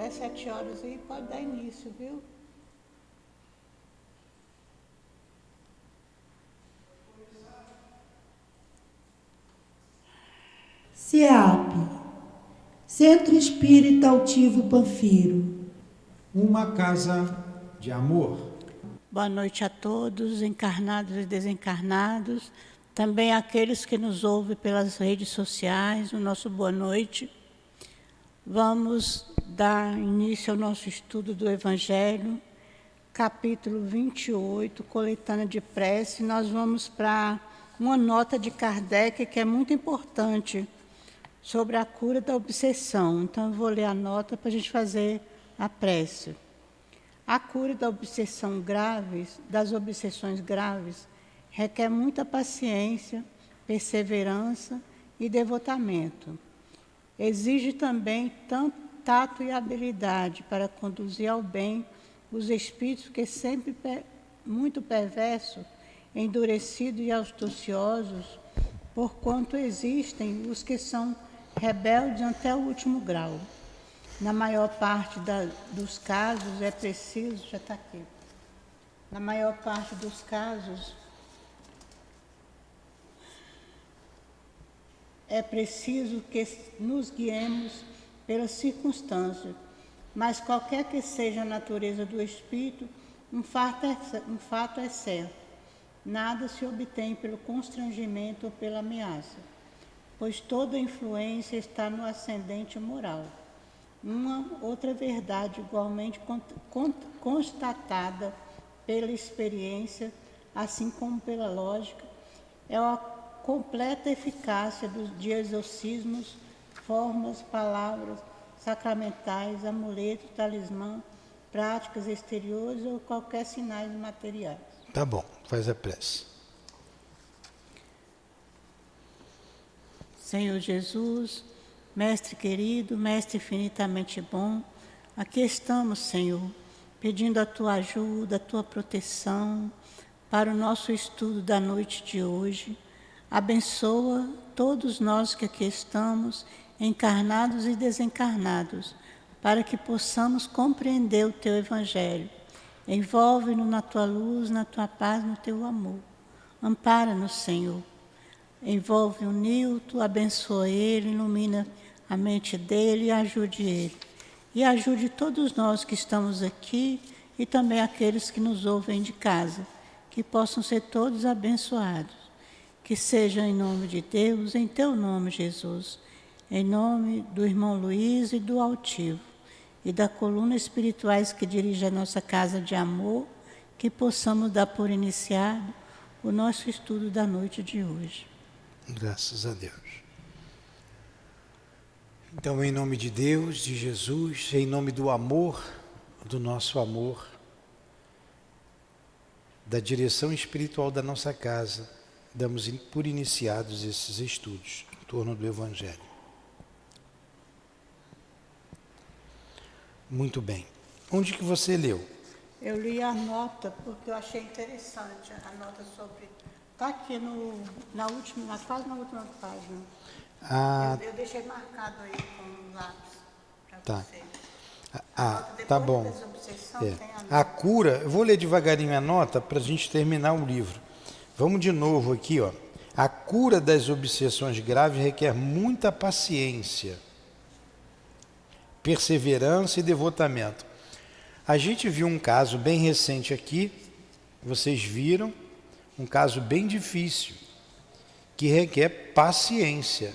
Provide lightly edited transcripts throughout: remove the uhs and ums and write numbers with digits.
até 7 horas aí, pode dar início, viu? CEAP, Centro Espírita Altivo Panfiro. Uma casa de amor. Boa noite a todos, encarnados e desencarnados, também aqueles que nos ouvem pelas redes sociais, o nosso boa noite. Vamos dar início ao nosso estudo do Evangelho, capítulo 28, coletânea de prece. Nós vamos para uma nota de Kardec que é muito importante sobre a cura da obsessão. Então, eu vou ler a nota para a gente fazer a prece. A cura da obsessão graves, das obsessões graves, requer muita paciência, perseverança e devotamento. Exige também tato e habilidade para conduzir ao bem os espíritos que sempre muito perversos, endurecidos e astuciosos, porquanto existem os que são rebeldes até o último grau. Na maior parte dos casos é preciso, já está aqui, na maior parte dos casos é preciso que nos guiemos pelas circunstâncias, mas qualquer que seja a natureza do espírito, um fato é certo: nada se obtém pelo constrangimento ou pela ameaça, pois toda influência está no ascendente moral. Uma outra verdade igualmente constatada pela experiência, assim como pela lógica, é a completa eficácia de exorcismos, formas, palavras sacramentais, amuletos, talismã, práticas exteriores ou qualquer sinais materiais. Tá bom, faz a prece. Senhor Jesus, Mestre querido, Mestre infinitamente bom, aqui estamos, Senhor, pedindo a Tua ajuda, a Tua proteção para o nosso estudo da noite de hoje. Abençoa todos nós que aqui estamos, encarnados e desencarnados, para que possamos compreender o Teu Evangelho. Envolve-nos na Tua luz, na Tua paz, no Teu amor. Ampara-nos, Senhor. Envolve o Nilton, abençoa ele, ilumina a mente dele e ajude ele. E ajude todos nós que estamos aqui e também aqueles que nos ouvem de casa, que possam ser todos abençoados. Que seja em nome de Deus, em Teu nome, Jesus, em nome do irmão Luiz e do Altivo, e da coluna espirituais que dirige a nossa casa de amor, que possamos dar por iniciado o nosso estudo da noite de hoje. Graças a Deus. Então, em nome de Deus, de Jesus, em nome do amor, do nosso amor, da direção espiritual da nossa casa, damos por iniciados esses estudos em torno do Evangelho. Muito bem. Onde que você leu? Eu li a nota porque eu achei interessante a nota sobre... Está aqui quase na última página. Eu deixei marcado aí com lápis para você. Tá bom. A cura, eu vou ler devagarinho a nota para a gente terminar o livro. Vamos de novo aqui, ó. A cura das obsessões graves requer muita paciência, perseverança e devotamento. A gente viu um caso bem recente aqui, vocês viram, um caso bem difícil, que requer paciência.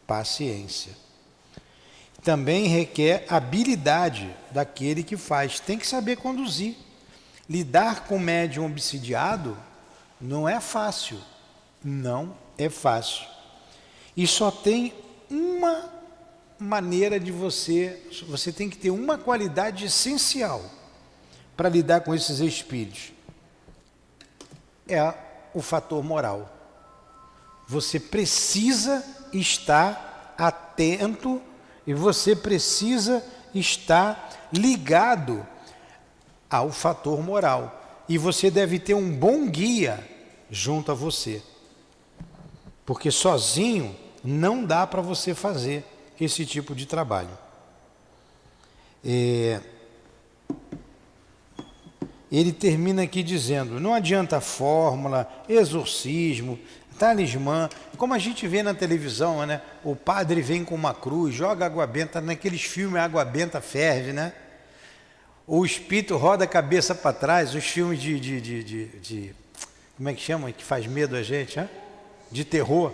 Paciência. Também requer habilidade daquele que faz. Tem que saber conduzir. Lidar com médium obsidiado não é fácil. Não é fácil. E só tem uma maneira de você tem que ter uma qualidade essencial para lidar com esses espíritos. É o fator moral. Você precisa estar atento e você precisa estar ligado ao fator moral. E você deve ter um bom guia junto a você. Porque sozinho não dá para você fazer esse tipo de trabalho. Ele termina aqui dizendo, não adianta fórmula, exorcismo, talismã, como a gente vê na televisão, né? O padre vem com uma cruz, joga água benta, naqueles filmes a água benta ferve, né? O espírito roda a cabeça para trás, os filmes de como é que chama, que faz medo a gente, né? De terror.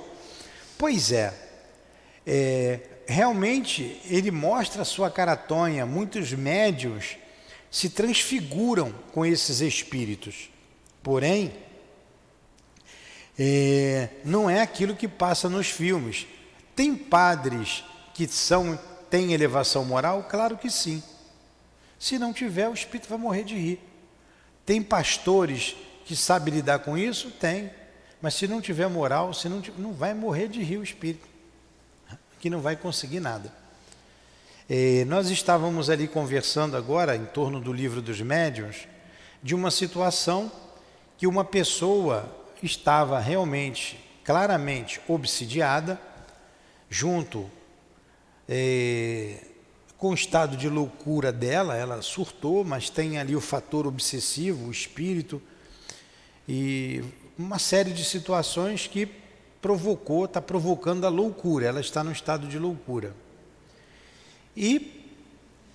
Pois realmente ele mostra a sua cara tonha, muitos médiuns se transfiguram com esses espíritos, porém, não é aquilo que passa nos filmes. Tem padres que têm elevação moral? Claro que sim. Se não tiver, o espírito vai morrer de rir. Tem pastores que sabem lidar com isso? Tem. Mas se não tiver moral, não vai morrer de rir o espírito, que não vai conseguir nada. Nós estávamos ali conversando agora, em torno do livro dos médiuns, de uma situação que uma pessoa estava realmente, claramente obsidiada, junto com o estado de loucura dela, ela surtou, mas tem ali o fator obsessivo, o espírito, e uma série de situações que está provocando a loucura, ela está no estado de loucura. E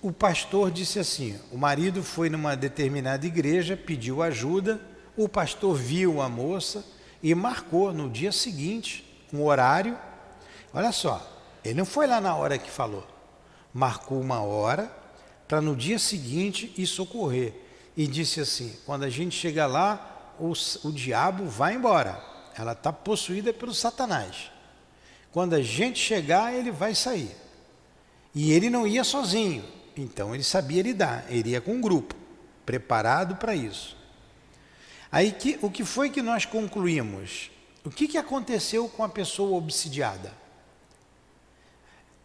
o pastor disse assim, o marido foi numa determinada igreja, pediu ajuda, o pastor viu a moça e marcou no dia seguinte um horário. Olha só, ele não foi lá na hora que falou, marcou uma hora para no dia seguinte ir socorrer. E disse assim, quando a gente chega lá, o diabo vai embora, ela está possuída pelo Satanás. Quando a gente chegar, ele vai sair. E ele não ia sozinho, então ele sabia lidar, ele ia com um grupo, preparado para isso. Aí o que foi que nós concluímos? O que aconteceu com a pessoa obsidiada?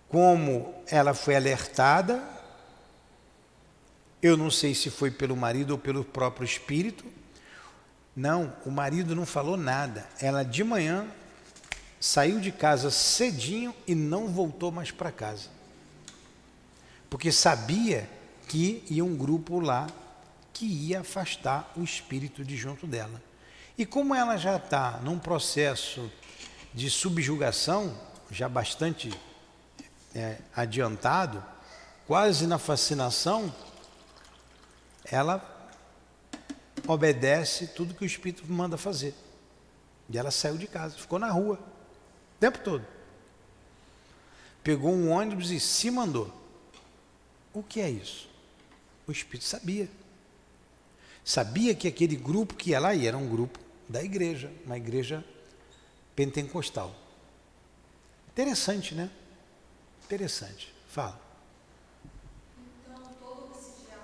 Como ela foi alertada, eu não sei se foi pelo marido ou pelo próprio espírito. Não, o marido não falou nada. Ela de manhã saiu de casa cedinho e não voltou mais para casa. Porque sabia que ia um grupo lá que ia afastar o espírito de junto dela. E como ela já está num processo de subjugação, já bastante adiantado, quase na fascinação, ela obedece tudo que o espírito manda fazer. E ela saiu de casa, ficou na rua o tempo todo. Pegou um ônibus e se mandou. O que é isso? O espírito sabia. Sabia que aquele grupo que ia lá era um grupo da igreja, uma igreja pentecostal. Interessante, né? Interessante. Fala. Então, todo obsidiado,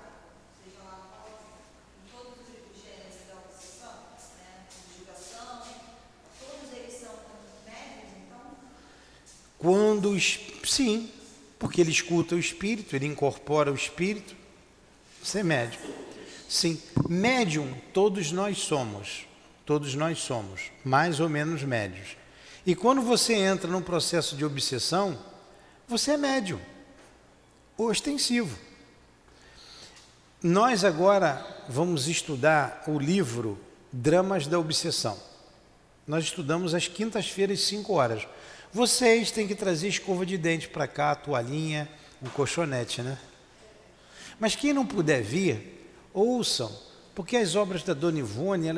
seja lá qual, em todos os gêneros da obsessão, né, subjugação, todos eles são médios, então? Sim, porque ele escuta o espírito, ele incorpora o espírito. Você é médium. Sim, médium todos nós somos, mais ou menos médios. E quando você entra num processo de obsessão, você é médium, ostensivo. Nós agora vamos estudar o livro Dramas da Obsessão. Nós estudamos às quintas-feiras, 5 horas. Vocês têm que trazer escova de dente para cá, a toalhinha, um colchonete, né? Mas quem não puder vir, ouçam, porque as obras da Dona Ivone,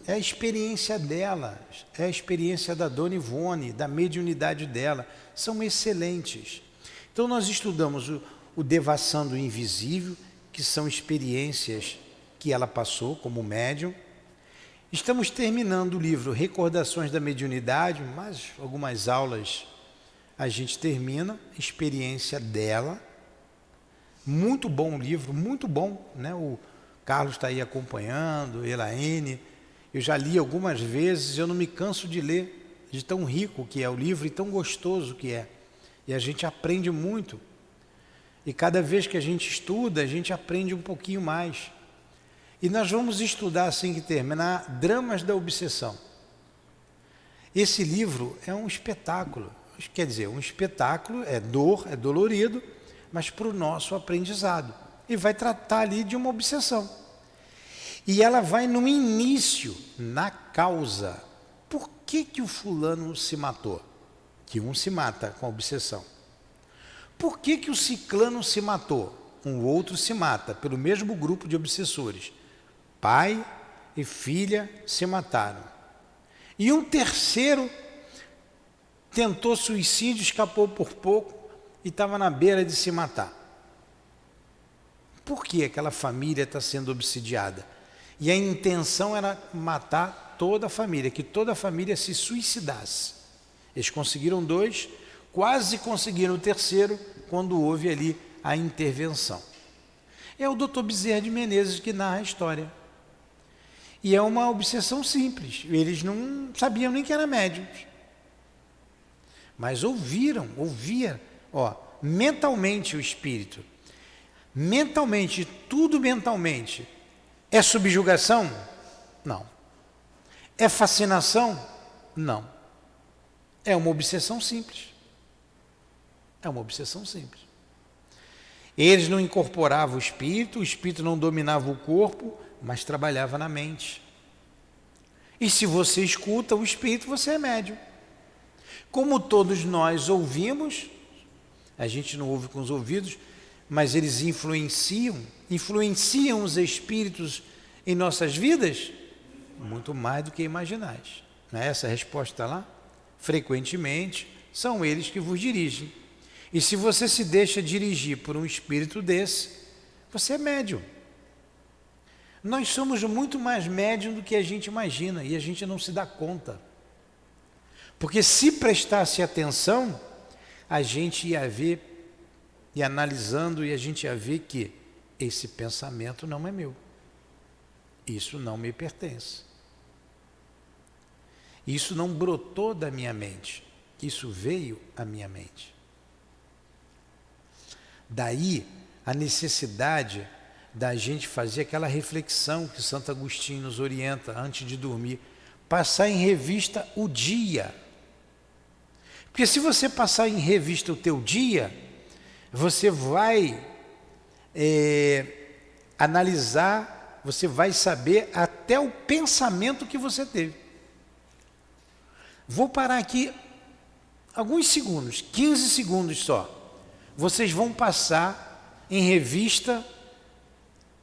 é a experiência dela, é a experiência da Dona Ivone, da mediunidade dela, são excelentes. Então nós estudamos o Devassando o Invisível, que são experiências que ela passou como médium. Estamos terminando o livro Recordações da Mediunidade, mais algumas aulas a gente termina, experiência dela. Muito bom o livro, muito bom, né? O Carlos está aí acompanhando, Elaine. Eu já li algumas vezes, eu não me canso de ler, de tão rico que é o livro e tão gostoso que é. E a gente aprende muito. E cada vez que a gente estuda, a gente aprende um pouquinho mais. E nós vamos estudar, assim que terminar, Dramas da Obsessão. Esse livro é um espetáculo. Quer dizer, um espetáculo, é dor, é dolorido, mas para o nosso aprendizado. E vai tratar ali de uma obsessão. E ela vai no início, na causa. Por que o fulano se matou? Que um se mata com a obsessão. Por que o ciclano se matou? Um outro se mata pelo mesmo grupo de obsessores. Pai e filha se mataram. E um terceiro tentou suicídio, escapou por pouco e estava na beira de se matar. Por que aquela família está sendo obsidiada? E a intenção era matar toda a família, que toda a família se suicidasse. Eles conseguiram 2, quase conseguiram o terceiro, quando houve ali a intervenção. É o Dr. Bezerra de Menezes que narra a história. E é uma obsessão simples. Eles não sabiam nem que era médiums. Mas ouvia, mentalmente o espírito. Mentalmente, tudo mentalmente. É subjugação? Não. É fascinação? Não. É uma obsessão simples. É uma obsessão simples. Eles não incorporavam o espírito não dominava o corpo, mas trabalhava na mente. E se você escuta o espírito, você é médium. Como todos nós ouvimos, a gente não ouve com os ouvidos, mas eles influenciam os espíritos em nossas vidas, muito mais do que imaginais. Não é essa a resposta lá? Frequentemente, são eles que vos dirigem. E se você se deixa dirigir por um espírito desse, você é médium. Nós somos muito mais médium do que a gente imagina e a gente não se dá conta. Porque se prestasse atenção, a gente ia ver, e analisando, e a gente ia ver que esse pensamento não é meu. Isso não me pertence. Isso não brotou da minha mente. Isso veio à minha mente. Daí a necessidade da gente fazer aquela reflexão que Santo Agostinho nos orienta antes de dormir, passar em revista o dia. Porque se você passar em revista o teu dia, você vai analisar, você vai saber até o pensamento que você teve. Vou parar aqui alguns segundos, 15 segundos só. Vocês vão passar em revista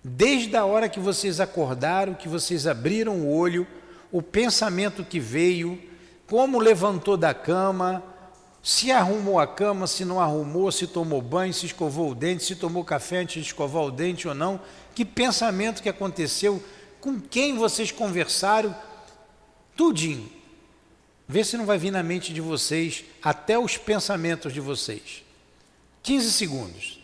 desde a hora que vocês acordaram, que vocês abriram o olho, o pensamento que veio, como levantou da cama, se arrumou a cama, se não arrumou, se tomou banho, se escovou o dente, se tomou café antes de escovar o dente ou não, que pensamento que aconteceu, com quem vocês conversaram, tudinho. Vê se não vai vir na mente de vocês até os pensamentos de vocês. 15 segundos.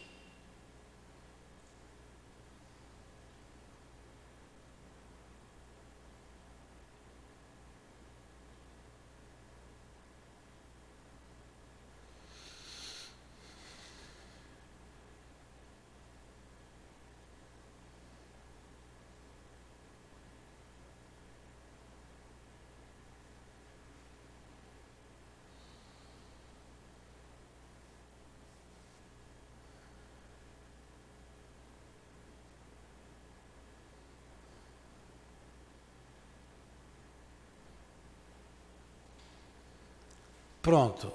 Pronto.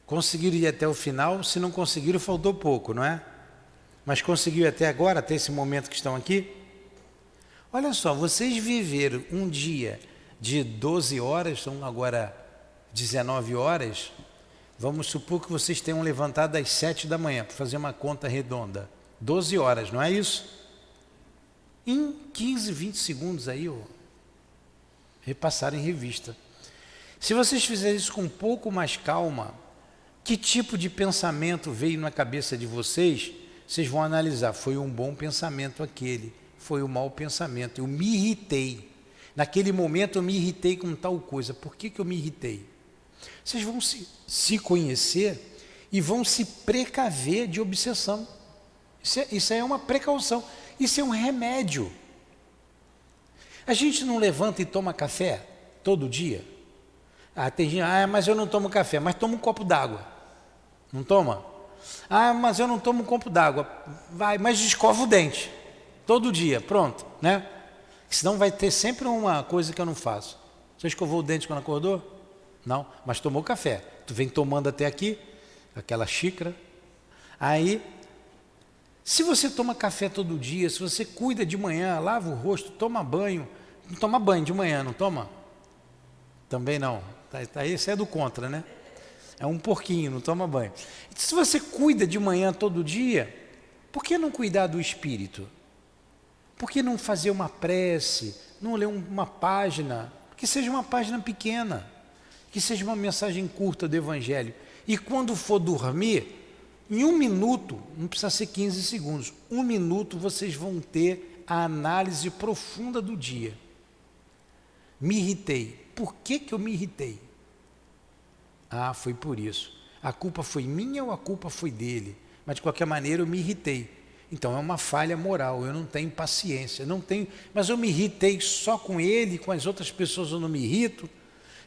Conseguiram ir até o final, se não conseguiram, faltou pouco, não é? Mas conseguiu até agora, até esse momento que estão aqui? Olha só, vocês viveram um dia de 12 horas, são agora 19 horas, vamos supor que vocês tenham levantado às 7 da manhã, para fazer uma conta redonda. 12 horas, não é isso? Em 15, 20 segundos aí, repassaram em revista. Se vocês fizerem isso com um pouco mais calma, que tipo de pensamento veio na cabeça de vocês, vocês vão analisar, foi um bom pensamento aquele, foi um mau pensamento, eu me irritei. Naquele momento eu me irritei com tal coisa, por que eu me irritei? Vocês vão se conhecer e vão se precaver de obsessão. Isso é uma precaução, isso é um remédio. A gente não levanta e toma café todo dia? Tem gente, mas eu não tomo café, mas toma um copo d'água. Não toma? Ah, mas eu não tomo um copo d'água. Vai, mas escova o dente. Todo dia, pronto, né? Senão vai ter sempre uma coisa que eu não faço. Você escovou o dente quando acordou? Não, mas tomou café. Tu vem tomando até aqui, aquela xícara. Aí, se você toma café todo dia, se você cuida de manhã, lava o rosto, toma banho. Não toma banho de manhã, não toma? Também não. Esse é do contra, né? É um porquinho, não toma banho. Se você cuida de manhã todo dia, por que não cuidar do espírito? Por que não fazer uma prece, não ler uma página, que seja uma página pequena, que seja uma mensagem curta do Evangelho. E quando for dormir, em 1 minuto, não precisa ser 15 segundos, 1 minuto vocês vão ter a análise profunda do dia. Me irritei. Por que eu me irritei? Ah, foi por isso. A culpa foi minha ou a culpa foi dele? Mas de qualquer maneira eu me irritei. Então é uma falha moral, eu não tenho paciência, mas eu me irritei só com ele, com as outras pessoas eu não me irrito.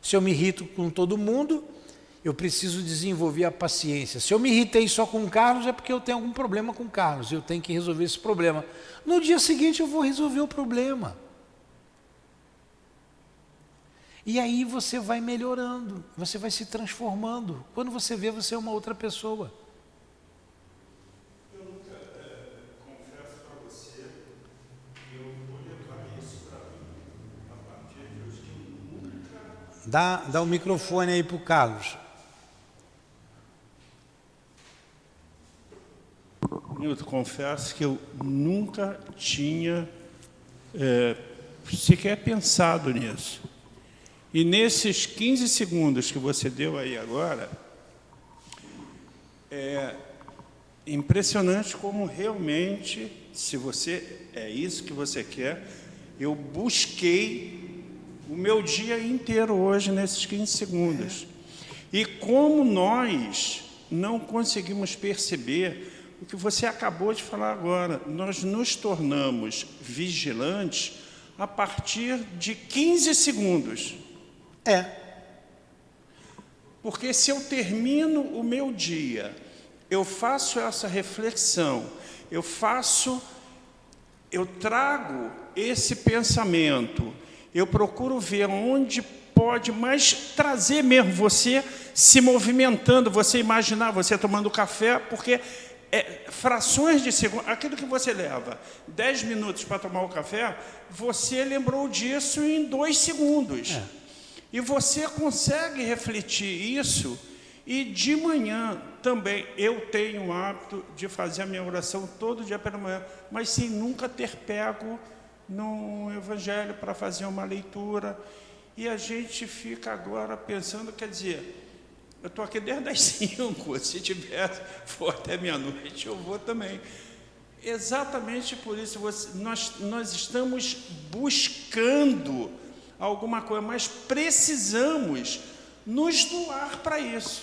Se eu me irrito com todo mundo, eu preciso desenvolver a paciência. Se eu me irritei só com o Carlos, é porque eu tenho algum problema com o Carlos, eu tenho que resolver esse problema. No dia seguinte eu vou resolver o problema. E aí você vai melhorando, você vai se transformando. Quando você vê, você é uma outra pessoa. Dá o microfone aí para o Carlos. Eu confesso que eu nunca tinha sequer pensado nisso. E nesses 15 segundos que você deu aí agora, é impressionante como realmente, se você é isso que você quer, eu busquei o meu dia inteiro hoje nesses 15 segundos. E como nós não conseguimos perceber o que você acabou de falar agora, nós nos tornamos vigilantes a partir de 15 segundos. Porque se eu termino o meu dia, eu faço essa reflexão, eu trago esse pensamento, eu procuro ver onde pode mais trazer mesmo você se movimentando, você imaginar, você tomando café, porque frações de segundo, aquilo que você leva 10 minutos para tomar o café, você lembrou disso em 2 segundos. E você consegue refletir isso, e de manhã também eu tenho o hábito de fazer a minha oração todo dia pela manhã, mas sem nunca ter pego no Evangelho para fazer uma leitura. E a gente fica agora pensando, quer dizer, eu estou aqui desde as 5, se for até meia-noite, eu vou também. Exatamente por isso, nós estamos buscando alguma coisa, mas precisamos nos doar para isso.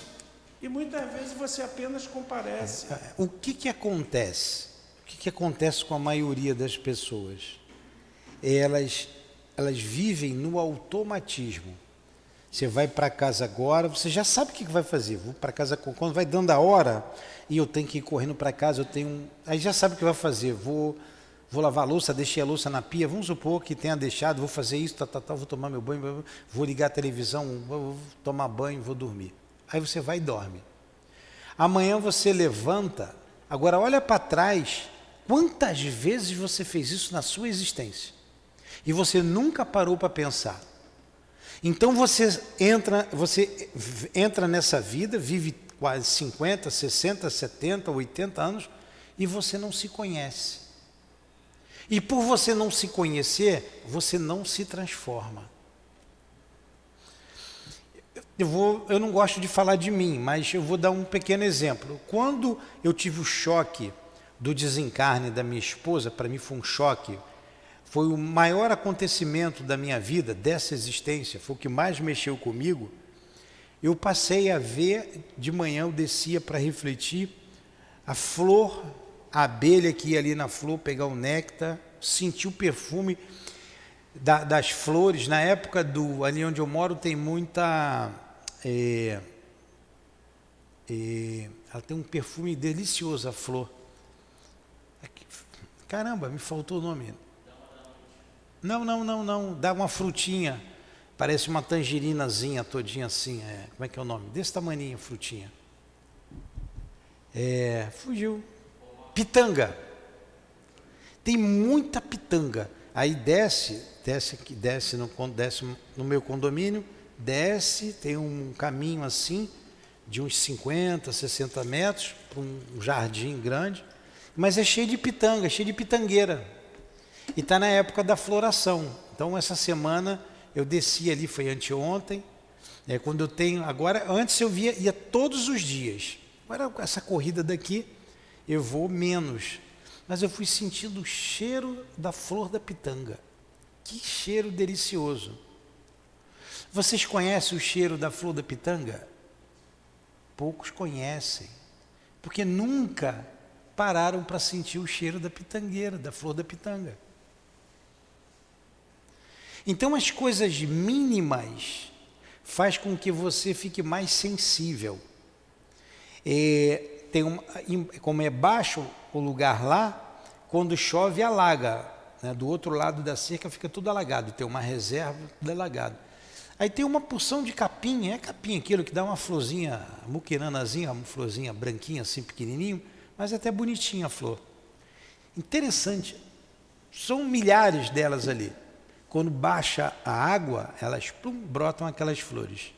E muitas vezes você apenas comparece. O que acontece? O que acontece com a maioria das pessoas? Elas vivem no automatismo. Você vai para casa agora, você já sabe o que vai fazer. Vou para casa quando vai dando a hora e eu tenho que ir correndo para casa, aí já sabe o que vai fazer. Vou lavar a louça, deixei a louça na pia, vamos supor que tenha deixado, vou fazer isso, vou tomar meu banho, vou ligar a televisão, vou tomar banho, vou dormir. Aí você vai e dorme. Amanhã você levanta, agora olha para trás, quantas vezes você fez isso na sua existência? E você nunca parou para pensar. Então você entra nessa vida, vive quase 50, 60, 70, 80 anos, e você não se conhece. E por você não se conhecer, você não se transforma. Eu não gosto de falar de mim, mas eu vou dar um pequeno exemplo. Quando eu tive o choque do desencarne da minha esposa, para mim foi um choque, foi o maior acontecimento da minha vida, dessa existência, foi o que mais mexeu comigo. Eu passei a ver, de manhã eu descia para refletir, a flor, a abelha que ia ali na flor pegar o néctar, sentir o perfume das flores. Na época ali onde eu moro tem muita Ela tem um perfume delicioso, a flor. Caramba, me faltou o nome. Não. Dá uma frutinha. Parece uma tangerinazinha todinha assim. Como é que é o nome? Desse tamaninho, frutinha. Fugiu. Pitanga. Tem muita pitanga. Aí desce no meu condomínio, tem um caminho assim, de uns 50, 60 metros, para um jardim grande, mas é cheio de pitanga, cheio de pitangueira. E está na época da floração. Então essa semana eu desci ali, foi anteontem, quando eu tenho, agora, antes eu ia todos os dias. Agora com essa corrida daqui, eu vou menos. Mas eu fui sentindo o cheiro da flor da pitanga. Que cheiro delicioso. Vocês conhecem o cheiro da flor da pitanga? Poucos conhecem, porque nunca pararam para sentir o cheiro da pitangueira, da flor da pitanga. Então as coisas mínimas faz com que você fique mais sensível. Como é baixo o lugar lá, quando chove alaga, né? Do outro lado da cerca fica tudo alagado, tem uma reserva tudo alagado. Aí tem uma porção de capim, capim aquilo que dá uma florzinha, muquiranazinha, uma florzinha branquinha assim, pequenininho, mas até bonitinha a flor. Interessante, são milhares delas ali. Quando baixa a água, elas brotam aquelas flores.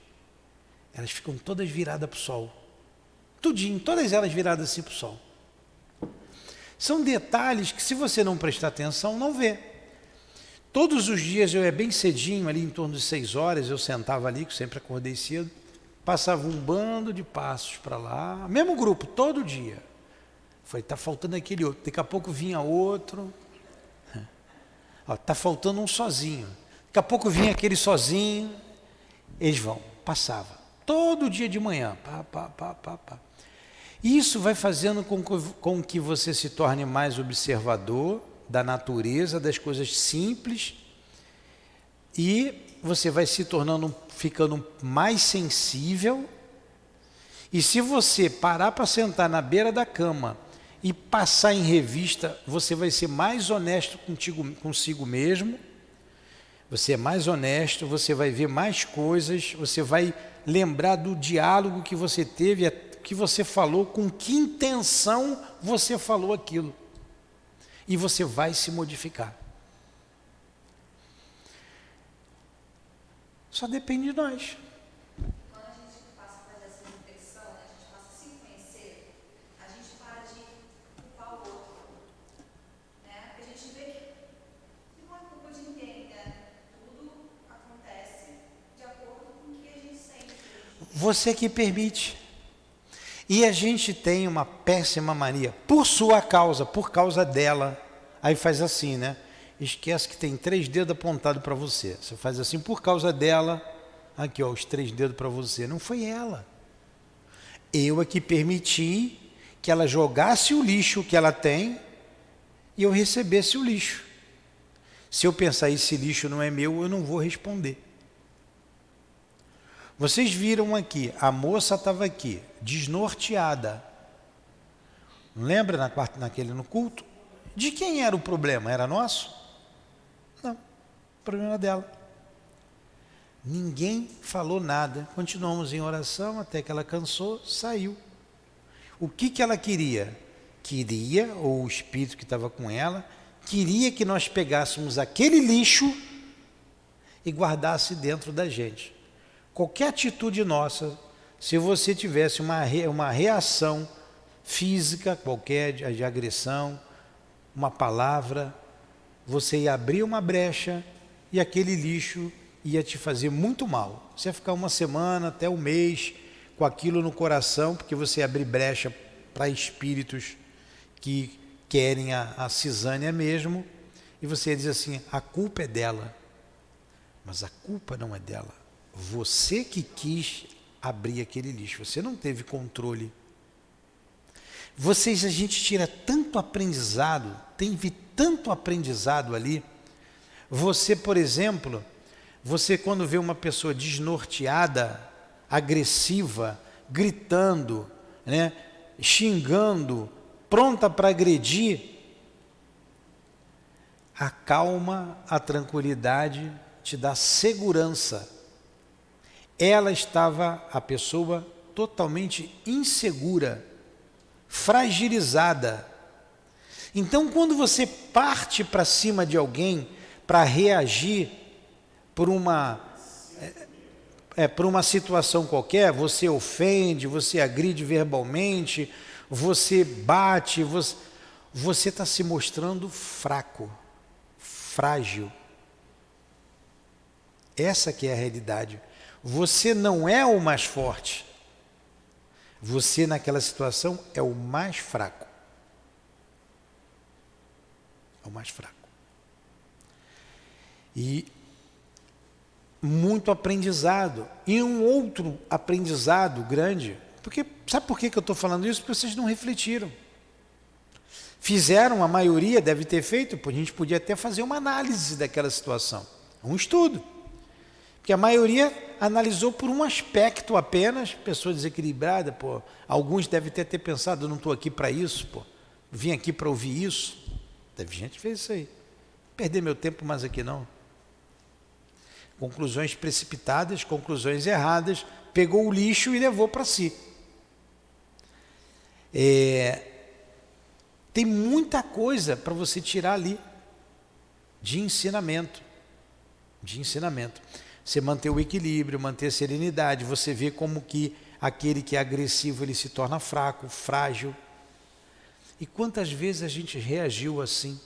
Elas ficam todas viradas para o sol. Tudinho, todas elas viradas assim para o sol. São detalhes que, se você não prestar atenção, não vê. Todos os dias eu ia bem cedinho, ali em torno de 6 horas, eu sentava ali, que sempre acordei cedo, passava um bando de passos para lá, mesmo grupo, todo dia. Falei, está faltando aquele outro, daqui a pouco vinha outro, está faltando um sozinho, daqui a pouco vinha aquele sozinho, eles passava, todo dia de manhã, pá. Isso vai fazendo com que você se torne mais observador da natureza, das coisas simples, e você vai ficando mais sensível. E se você parar para sentar na beira da cama e passar em revista, você vai ser mais honesto consigo mesmo, você é mais honesto, você vai ver mais coisas, você vai lembrar do diálogo que você teve, que você falou, com que intenção você falou aquilo. E você vai se modificar. Só depende de nós. Quando a gente passa a fazer essa reflexão, a gente passa a se conhecer, a gente para de culpar o outro. Né? A gente vê que não é culpa de ninguém, né? Tudo acontece de acordo com o que a gente sente. Você que permite. E a gente tem uma péssima mania, por sua causa, por causa dela. Aí faz assim, né? Esquece que tem 3 dedos apontados para você. Você faz assim, por causa dela, aqui ó, os 3 dedos para você. Não foi ela. Eu é que permiti que ela jogasse o lixo que ela tem e eu recebesse o lixo. Se eu pensar, esse lixo não é meu, eu não vou responder. Vocês viram aqui, a moça estava aqui, desnorteada. Não lembra no culto? De quem era o problema? Era nosso? Não, o problema dela. Ninguém falou nada. Continuamos em oração até que ela cansou, saiu. O que ela queria? Ou o espírito que estava com ela, queria que nós pegássemos aquele lixo e guardasse dentro da gente. Qualquer atitude nossa, se você tivesse uma reação física, qualquer de agressão, uma palavra, você ia abrir uma brecha e aquele lixo ia te fazer muito mal. Você ia ficar uma semana, até um mês, com aquilo no coração, porque você ia abrir brecha para espíritos que querem a cisânia mesmo, e você ia dizer assim, a culpa é dela. Mas a culpa não é dela. Você que quis abrir aquele lixo, você não teve controle. A gente tira tanto aprendizado, teve tanto aprendizado ali. Você, por exemplo, quando vê uma pessoa desnorteada, agressiva, gritando, né, xingando, pronta para agredir, a calma, a tranquilidade te dá segurança. Ela estava, a pessoa, totalmente insegura, fragilizada. Então, quando você parte para cima de alguém para reagir por uma situação qualquer, você ofende, você agride verbalmente, você bate, você está se mostrando fraco, frágil. Essa que é a realidade. Você não é o mais forte. Você naquela situação é o mais fraco. É o mais fraco. E muito aprendizado. E um outro aprendizado grande, porque sabe por que eu estou falando isso? Porque vocês não refletiram. Fizeram, a maioria deve ter feito, a gente podia até fazer uma análise daquela situação, um estudo. Porque a maioria analisou por um aspecto apenas, pessoa desequilibrada, pô. Alguns devem ter pensado, eu não estou aqui para isso, pô. Vim aqui para ouvir isso. Teve gente que fez isso aí. Perder meu tempo mais aqui não. Conclusões precipitadas, conclusões erradas, pegou o lixo e levou para si. Tem muita coisa para você tirar ali de ensinamento. Você manter o equilíbrio, manter a serenidade, você vê como que aquele que é agressivo ele se torna fraco, frágil. E quantas vezes a gente reagiu assim?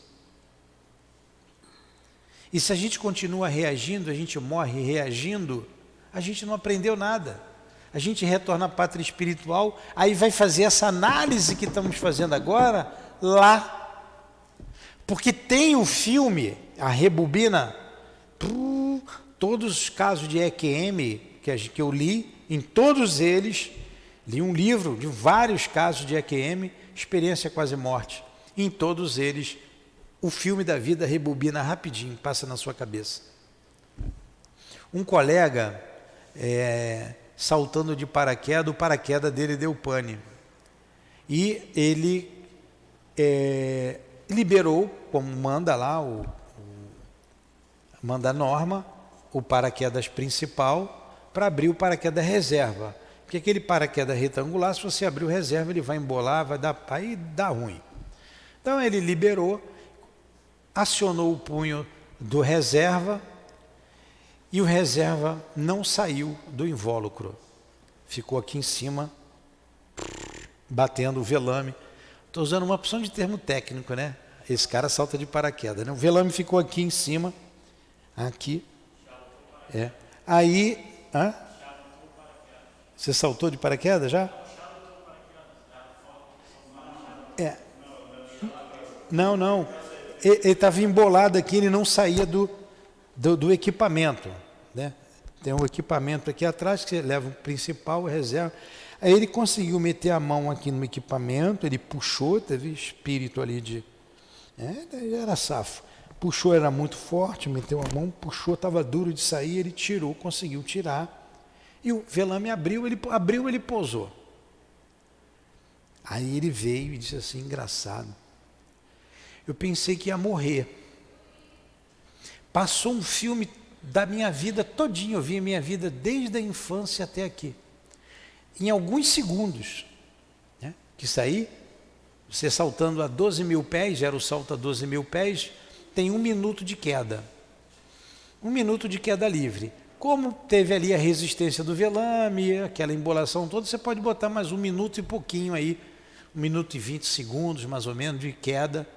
E se a gente continua reagindo, a gente morre reagindo, a gente não aprendeu nada. A gente retorna à pátria espiritual, aí vai fazer essa análise que estamos fazendo agora lá. Porque tem o filme, a rebobina, todos os casos de EQM que eu li, em todos eles, li um livro de vários casos de EQM, experiência quase morte. Em todos eles, o filme da vida rebobina rapidinho, passa na sua cabeça. Um colega saltando de paraquedas, o paraquedas dele deu pane. E ele liberou, como manda lá, manda a norma, o paraquedas principal para abrir o paraquedas reserva. Porque aquele paraquedas retangular, se você abrir o reserva, ele vai embolar, aí dá ruim. Então ele liberou, acionou o punho do reserva e o reserva não saiu do invólucro. Ficou aqui em cima, batendo o velame. Estou usando uma opção de termo técnico, né? Esse cara salta de paraquedas, né? O velame ficou aqui em cima, aqui. Aí, você saltou de paraquedas já? Não. Ele estava embolado aqui, ele não saía do equipamento, né? Tem um equipamento aqui atrás que você leva o principal, o reserva. Aí ele conseguiu meter a mão aqui no equipamento, ele puxou, teve espírito ali era safo. Puxou, era muito forte, meteu a mão, puxou, estava duro de sair, ele tirou, conseguiu tirar. E o velame abriu, ele pousou. Aí ele veio e disse assim, engraçado. Eu pensei que ia morrer. Passou um filme da minha vida todinha, eu vi a minha vida desde a infância até aqui. Em alguns segundos, né? Que isso aí, você saltando a 12 mil pés, era o salto a 12 mil pés, tem 1 minuto de queda. 1 minuto de queda livre. Como teve ali a resistência do velame, aquela embolação toda, você pode botar mais 1 minuto e pouquinho aí, 1 minuto e 20 segundos, mais ou menos, de queda.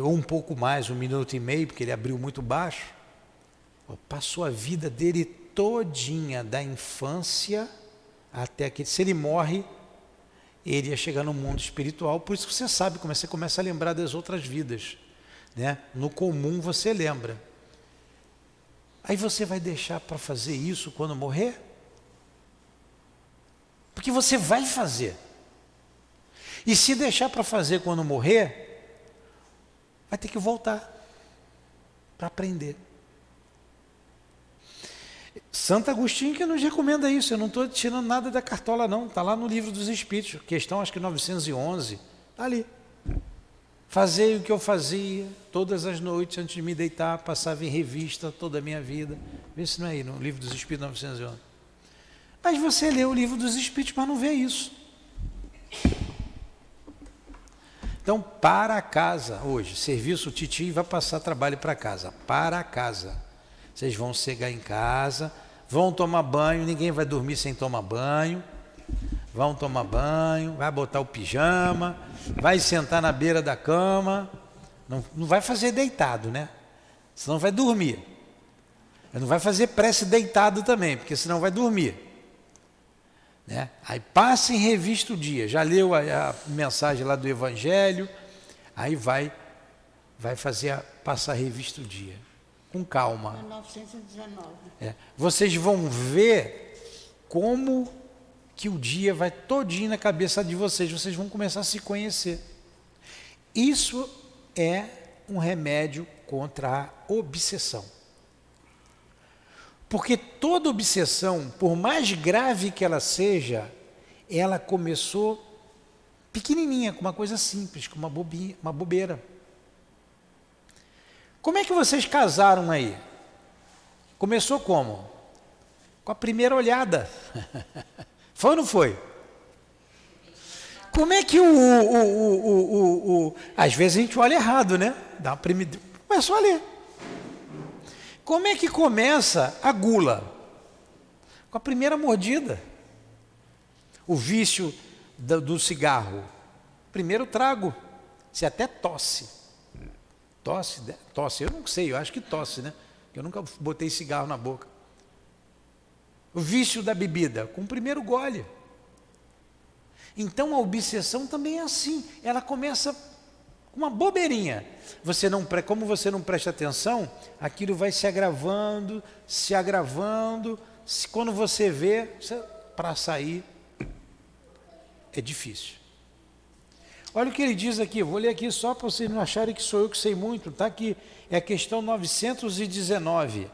Ou um pouco mais, 1 minuto e meio, porque ele abriu muito baixo. Passou a vida dele todinha, da infância até que, se ele morre, ele ia chegar no mundo espiritual. Por isso que você sabe, você começa a lembrar das outras vidas, né? No comum você lembra. Aí você vai deixar para fazer isso quando morrer? Porque você vai fazer. E se deixar para fazer quando morrer, vai ter que voltar para aprender. Santo Agostinho que nos recomenda isso. Eu não estou tirando nada da cartola, não. Está lá no Livro dos Espíritos, questão acho que 911. Está ali. Fazei o que eu fazia todas as noites antes de me deitar, passava em revista toda a minha vida. Vê se não é aí, no Livro dos Espíritos 911. Mas você lê o Livro dos Espíritos, mas não vê isso. Então, para casa hoje, serviço Titi vai passar trabalho para casa. Para casa. Vocês vão chegar em casa, vão tomar banho, ninguém vai dormir sem tomar banho. Vão tomar banho, vai botar o pijama, vai sentar na beira da cama. Não vai fazer deitado, né? Senão vai dormir. Não vai fazer prece deitado também, porque senão vai dormir. Né? Aí passa em revista o dia, já leu a mensagem lá do Evangelho, aí vai passar a revista o dia, com calma. 919. Vocês vão ver como que o dia vai todinho na cabeça de vocês vão começar a se conhecer. Isso é um remédio contra a obsessão. Porque toda obsessão, por mais grave que ela seja, ela começou pequenininha, com uma coisa simples, com uma bobeira. Como é que vocês casaram aí? Começou como? Com a primeira olhada. Foi ou não foi? Como é que às vezes a gente olha errado, né? Começou a ler. Como é que começa a gula? Com a primeira mordida. O vício do cigarro. Primeiro trago. Você até tosse. Tosse, eu não sei, eu acho que tosse, né? Eu nunca botei cigarro na boca. O vício da bebida, com o primeiro gole. Então a obsessão também é assim, ela começa com uma bobeirinha. Como você não presta atenção, aquilo vai se agravando, quando você vê, para sair é difícil. Olha o que ele diz aqui, eu vou ler aqui só para vocês não acharem que sou eu que sei muito, está aqui, é a questão 919.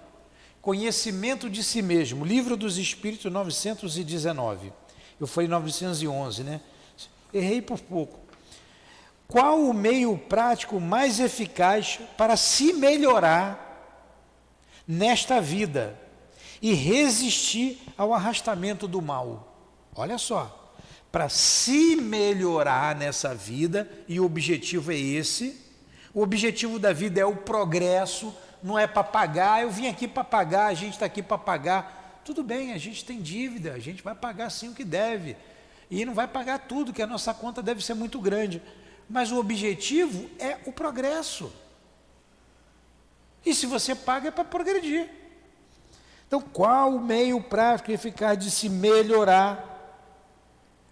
Conhecimento de si mesmo, Livro dos Espíritos 919. Eu falei 911, né? Errei por pouco. Qual o meio prático mais eficaz para se melhorar nesta vida e resistir ao arrastamento do mal? Olha só, para se melhorar nessa vida, e o objetivo é esse, o objetivo da vida é o progresso, não é para pagar, eu vim aqui para pagar, a gente está aqui para pagar. Tudo bem, a gente tem dívida, a gente vai pagar sim o que deve. E não vai pagar tudo, que a nossa conta deve ser muito grande. Mas o objetivo é o progresso. E se você paga é para progredir. Então, qual o meio prático e eficaz de se melhorar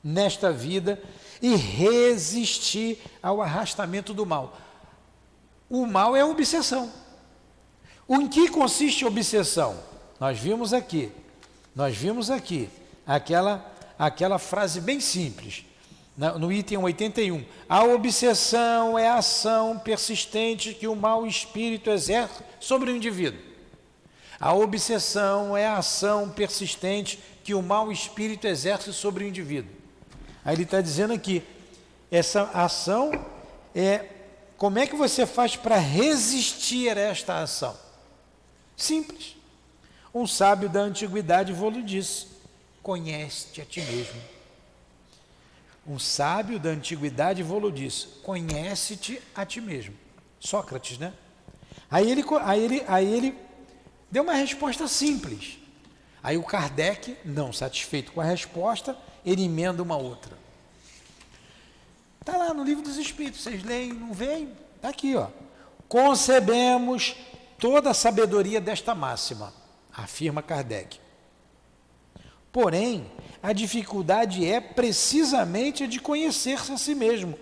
nesta vida e resistir ao arrastamento do mal? O mal é a obsessão. Em que consiste a obsessão? Nós vimos aqui aquela frase bem simples, no item 81. A obsessão é a ação persistente que o mau espírito exerce sobre o indivíduo. A obsessão é a ação persistente que o mau espírito exerce sobre o indivíduo. Aí ele está dizendo aqui, essa ação como é que você faz para resistir a esta ação? Simples. Um sábio da antiguidade vô-lo disse: conhece-te a ti mesmo. Um sábio da antiguidade vô-lo disse: conhece-te a ti mesmo. Sócrates, né? Aí ele deu uma resposta simples. Aí o Kardec, não satisfeito com a resposta, ele emenda uma outra. Está lá no Livro dos Espíritos, vocês leem, não veem? Está aqui, ó. Concebemos toda a sabedoria desta máxima, afirma Kardec. Porém, a dificuldade é precisamente a de conhecer-se a si mesmo.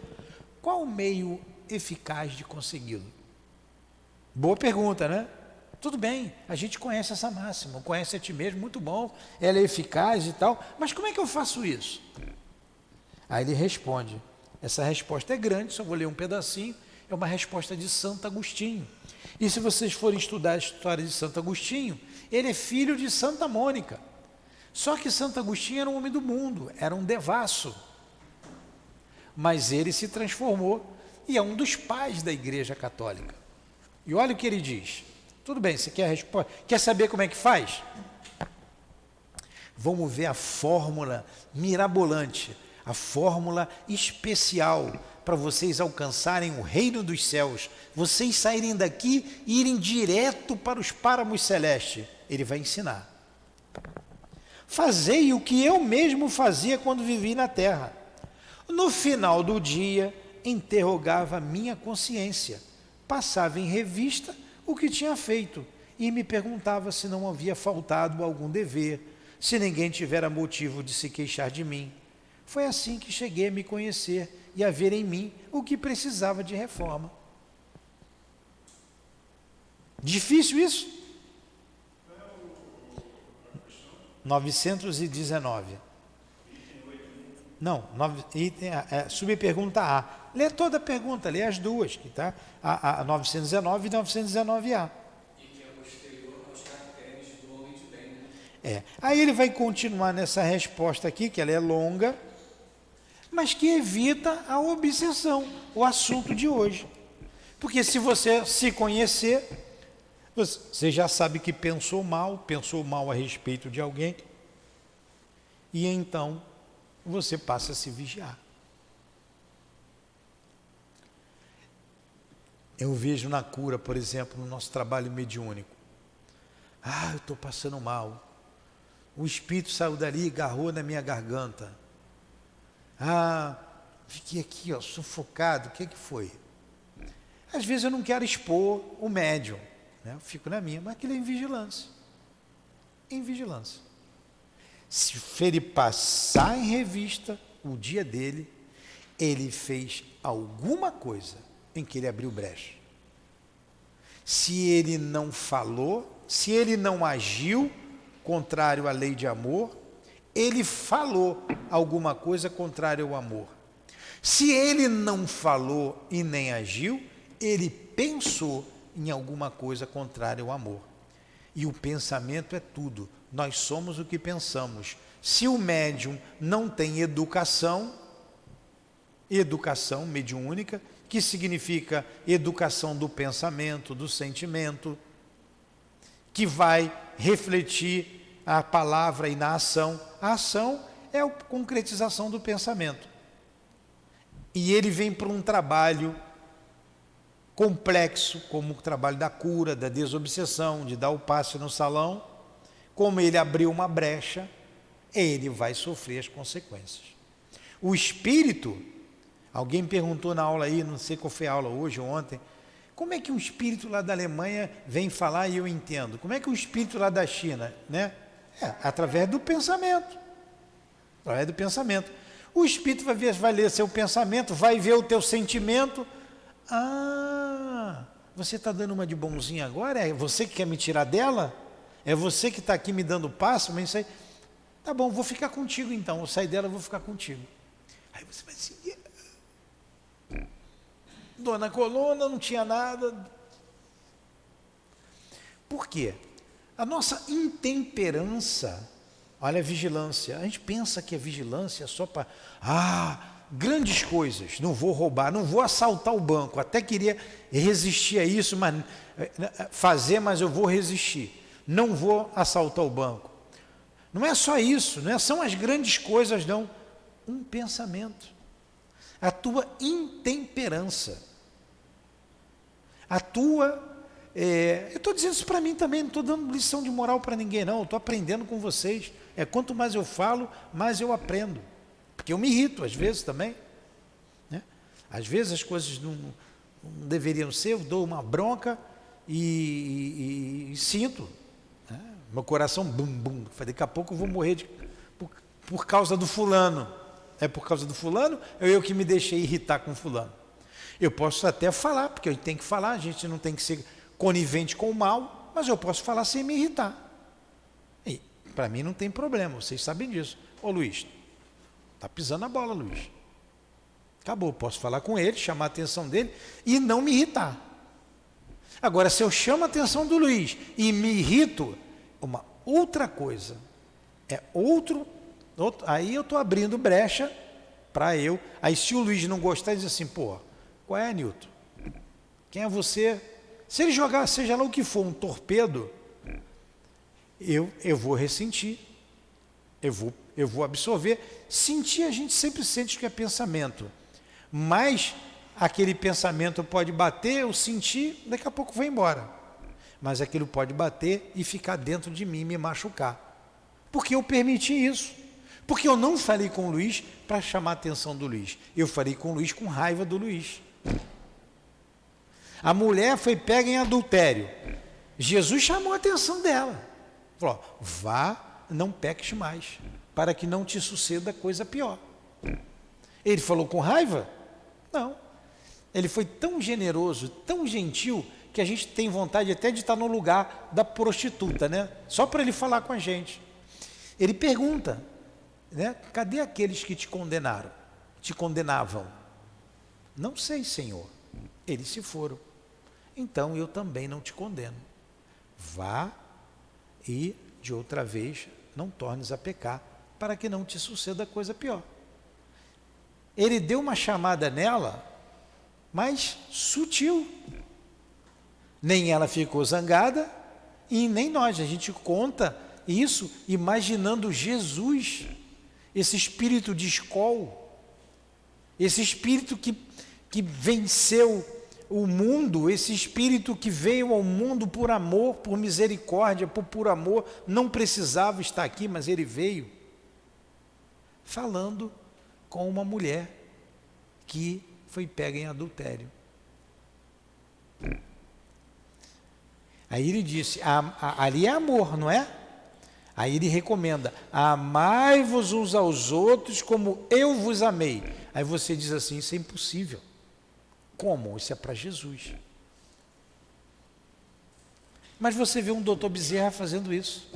Qual o meio eficaz de consegui-lo? Boa pergunta, né? Tudo bem, a gente conhece essa máxima, conhece a ti mesmo, muito bom, ela é eficaz e tal, mas como é que eu faço isso? Aí ele responde, essa resposta é grande, só vou ler um pedacinho, É uma resposta de Santo Agostinho. E se vocês forem estudar a história de Santo Agostinho, ele é filho de Santa Mônica. Só que Santo Agostinho era um homem do mundo, era um devasso. Mas ele se transformou e é um dos pais da Igreja Católica. E olha o que ele diz. Tudo bem, você quer a resposta? Quer saber como é que faz? Vamos ver a fórmula mirabolante, a fórmula especial para vocês alcançarem o reino dos céus, vocês saírem daqui e irem direto para os páramos celestes. Ele vai ensinar. Fazei o que eu mesmo fazia quando vivi na terra. No final do dia, interrogava minha consciência, passava em revista o que tinha feito e me perguntava se não havia faltado algum dever, se ninguém tivera motivo de se queixar de mim. Foi assim que cheguei a me conhecer e a ver em mim o que precisava de reforma. Difícil isso? 919. Não, subpergunta A. Lê toda a pergunta, lê as duas, que está a 919 e 919A. E que é posterior aos caracteres do homem de bem, né? Aí ele vai continuar nessa resposta aqui, que ela é longa, mas que evita a obsessão, o assunto de hoje. Porque se você se conhecer, você já sabe que pensou mal a respeito de alguém, e então você passa a se vigiar. Eu vejo na cura, por exemplo, no nosso trabalho mediúnico. Eu estou passando mal. O espírito saiu dali e agarrou na minha garganta. Fiquei aqui, sufocado. O que foi? Às vezes eu não quero expor o médium, né? Eu fico na minha, mas aquilo é em vigilância. Em vigilância. Se ele passar em revista o dia dele, ele fez alguma coisa em que ele abriu brecha. Se ele não falou, se ele não agiu contrário à lei de amor, ele falou alguma coisa contrária ao amor. Se ele não falou e nem agiu, ele pensou em alguma coisa contrária ao amor. E o pensamento é tudo. Nós somos o que pensamos. Se o médium não tem educação mediúnica, que significa educação do pensamento, do sentimento, que vai refletir a palavra e na ação. A ação é a concretização do pensamento. E ele vem para um trabalho complexo, como o trabalho da cura, da desobsessão, de dar o passe no salão. Como ele abriu uma brecha, ele vai sofrer as consequências. O espírito, alguém perguntou na aula aí, não sei qual foi a aula hoje ou ontem, como é que um espírito lá da Alemanha vem falar e eu entendo? Como é que um espírito lá da China, né? Através do pensamento. Através do pensamento. O espírito vai ler seu pensamento, vai ver o teu sentimento. Você está dando uma de bonzinho agora? É você que quer me tirar dela? É você que está aqui me dando passo? Mas isso aí... Tá bom, vou ficar contigo então. Eu saio dela, vou ficar contigo. Aí você vai seguir. Dor na coluna, não tinha nada. Por quê? A nossa intemperança, olha a vigilância. A gente pensa que a vigilância é só para... grandes coisas. Não vou roubar, não vou assaltar o banco. Até queria resistir a isso, mas eu vou resistir. Não vou assaltar o banco. Não é só isso, não são as grandes coisas, não. Um pensamento. A tua intemperança. Eu estou dizendo isso para mim também, não estou dando lição de moral para ninguém, não. Eu estou aprendendo com vocês. Quanto mais eu falo, mais eu aprendo. Porque eu me irrito, às vezes, também. Né? Às vezes as coisas não deveriam ser, eu dou uma bronca e sinto. Né? Meu coração, bum, bum. Daqui a pouco eu vou morrer por causa do fulano. É por causa do fulano, eu que me deixei irritar com o fulano. Eu posso até falar, porque eu tenho que falar, a gente não tem que ser conivente com o mal, mas eu posso falar sem me irritar. E para mim não tem problema, vocês sabem disso. Ô Luiz, está pisando a bola, Luiz. Acabou, posso falar com ele, chamar a atenção dele e não me irritar. Agora, se eu chamo a atenção do Luiz e me irrito, uma outra coisa, aí eu estou abrindo brecha para eu. Aí se o Luiz não gostar, diz assim, pô, qual é, Nilton? Quem é você? Se ele jogar, seja lá o que for, um torpedo, eu vou ressentir, eu vou absorver. Sentir, a gente sempre sente que é pensamento, mas aquele pensamento pode bater, eu sentir, daqui a pouco vai embora. Mas aquilo pode bater e ficar dentro de mim, me machucar. Porque eu permiti isso. Porque eu não falei com o Luiz para chamar a atenção do Luiz. Eu falei com o Luiz com raiva do Luiz. A mulher foi pega em adultério. Jesus chamou a atenção dela. Falou, vá, não peques mais, para que não te suceda coisa pior. Ele falou com raiva? Não. Ele foi tão generoso, tão gentil, que a gente tem vontade até de estar no lugar da prostituta, né? Só para ele falar com a gente. Ele pergunta, né? Cadê aqueles que te condenaram? Te condenavam? Não sei, Senhor. Eles se foram. Então eu também não te condeno. Vá e de outra vez não tornes a pecar, para que não te suceda coisa pior. Ele deu uma chamada nela, mas sutil. Nem ela ficou zangada e nem nós. A gente conta isso imaginando Jesus, esse espírito de escol, esse espírito que venceu o mundo, esse espírito que veio ao mundo por amor, por misericórdia, por puro amor, não precisava estar aqui, mas ele veio falando com uma mulher que foi pega em adultério. Aí ele disse, ali é amor, não é? Aí ele recomenda, amai-vos uns aos outros como eu vos amei. Aí você diz assim, isso é impossível. Como? Isso é para Jesus. Mas você vê um doutor Bezerra fazendo isso.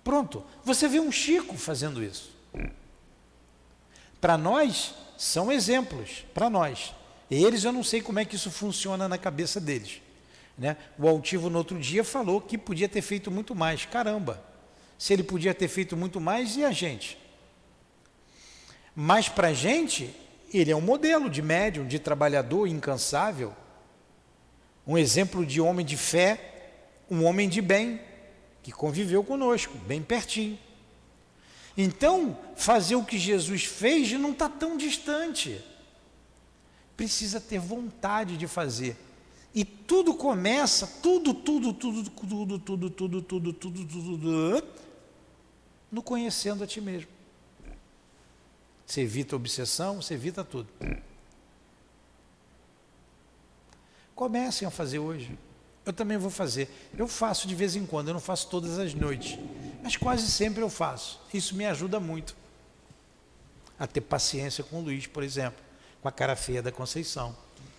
Pronto, você vê um Chico fazendo isso. Para nós, são exemplos, para nós. Eles, eu não sei como é que isso funciona na cabeça deles. Né? O altivo no outro dia falou que podia ter feito muito mais. Caramba, se ele podia ter feito muito mais, e a gente? Mas para a gente, ele é um modelo de médium, de trabalhador incansável, um exemplo de homem de fé, um homem de bem, que conviveu conosco, bem pertinho. Então, fazer o que Jesus fez não está tão distante. Precisa ter vontade de fazer. E tudo começa, tudo, no conhecendo a ti mesmo. Você evita a obsessão, você evita tudo. Comecem a fazer hoje. Eu também vou fazer. Eu faço de vez em quando, eu não faço todas as noites. Mas quase sempre eu faço. Isso me ajuda muito. A ter paciência com o Luiz, por exemplo. Com a cara feia da Conceição.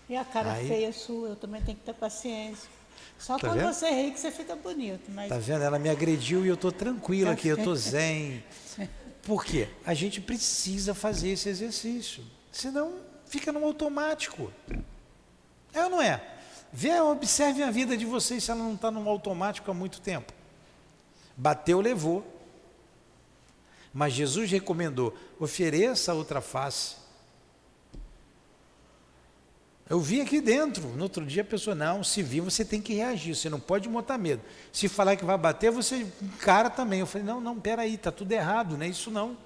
E a cara feia sua, eu também tenho que ter paciência. Só tá quando vendo? você ri que você fica bonito. Mas... Tá vendo? Ela me agrediu e eu estou tranquilo aqui, eu estou zen. Por quê? A gente precisa fazer esse exercício. Senão fica no automático. É ou não é? Observe a vida de vocês se ela não está no automático há muito tempo. Bateu, levou. Mas Jesus recomendou, ofereça a outra face. Eu vi aqui dentro, no outro dia a pessoa, não, se vir você tem que reagir, você não pode botar medo. Se falar que vai bater, você encara também. Eu falei, não, peraí, está tudo errado, não é isso não.